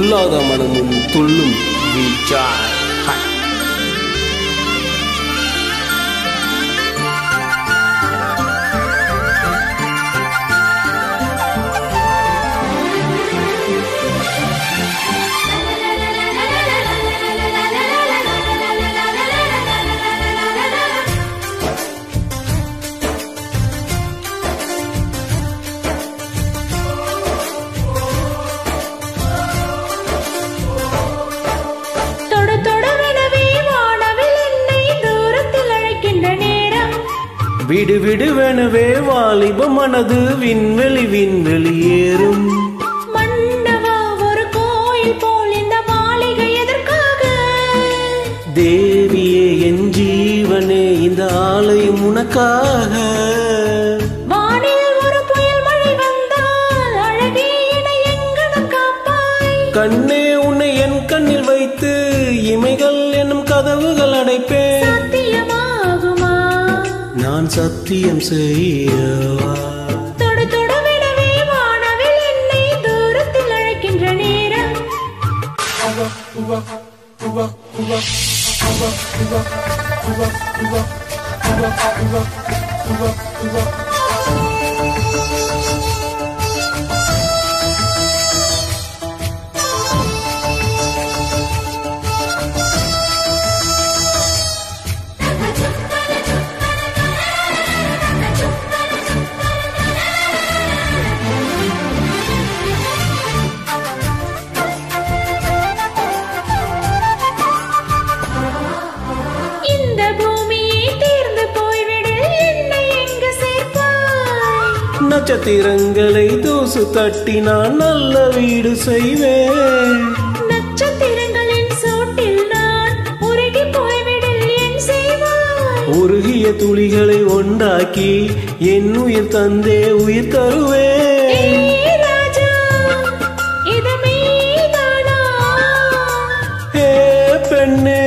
துல்லாத மனமும் துள்ளும் வீச்சாய். விடு விடுவெனவே வாலிப மனது விண்வெளி விண்வெளி ஏறும். மன்னவா ஒரு கோயில் போல் இந்த மாளிகை எதற்காக? தேவியே என் ஜீவனே இந்த ஆலயம் உனக்காக. வானில் ஒரு புயல் மழை வந்தால் அழகே என்னை எங்கனம் காப்பாய். கண்ணே உன்னை என் கண்ணில் வைத்து இமைகள் என்னும் கதவுகள் அடைப்பேன். சத்தியமாகுமா? நான் சத்தியம் செய்யவா? தொடு தொடுவெனவே வானவில் என்னை தூரத்தில் அழைக்கின்ற நேரம். நட்சத்திரங்களை தூசு தட்டி நான் நல்ல வீடு செய்வேன். நட்சத்திரங்களின் சோட்டில் நான் உருகி போய்விடில் என் செய்வாய். உருகிய துளிகளை ஒன்றாக்கி என் உயிர் தந்தே உயிர் தருவேன். ராஜா இது மீதானா? ஹே பெண்ணே,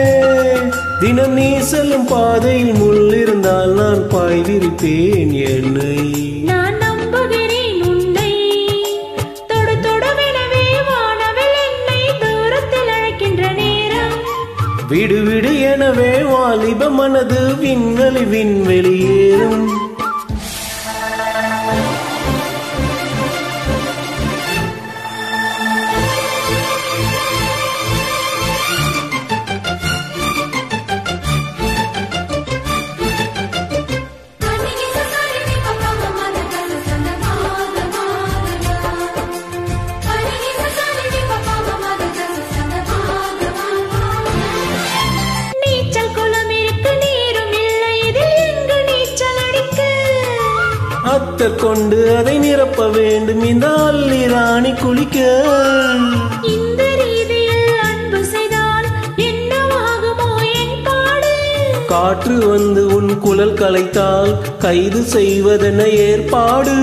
தினம் நீ செல்லும் பாதையில் முள் இருந்தால் நான் பாய் விரிப்பேன் என்னை. நான் நம்புகிறேன் உன்னை. தொடு தொடுவெனவே வானவில் என்னை தூரத்தில் அழைக்கின்ற நேரம். விடு விடு எனவே வாலிப மனது விண்வெளி விண்வெளி ஏறும். அத்தர் கொண்டு அதை நிரப்ப வேண்டும் இந்த அல்லி ராணி குளிக்க. இந்த ரீதியில் அன்பு செய்தால் என்னவாகுமோ என் பாடு? காற்று வந்து உன் குழல் கலைத்தால் கைது செய்வதென ஏற்பாடு.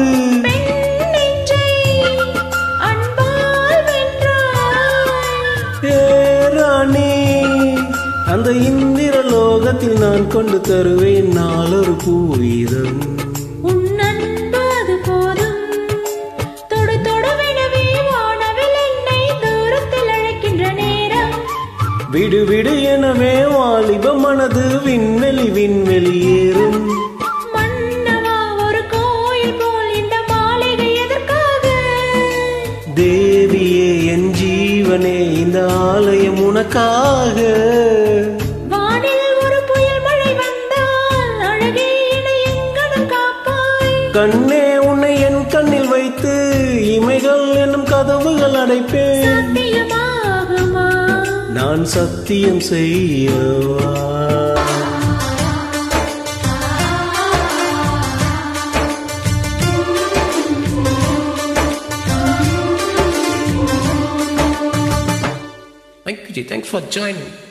அன்பால் வென்றாய் ஏ ராணி, அந்த இந்திர லோகத்தில் நான் கொண்டு தருவேன் நாளொரு பூவீதம். விடு விடு எனவே வாலிப மனது விண்வெளி விண்வெளி ஏறும். மன்னவா ஒரு கோயில் போல் இந்த மாளிகை எதற்காக? தேவியே என் ஜீவனே இந்த ஆலயம் உனக்காக. வானில் ஒரு புயல் மழை வந்தால் அழகே என்னை எங்கனம் காப்பாய். கண்ணே உன்னை என் கண்ணில் வைத்து இமைகள் என்னும் கதவுகள் அடைப்பேன். சத்தியமாகுமா? நான் சத்தியம் செய்யவா? Thank you, Ji. Thanks for joining.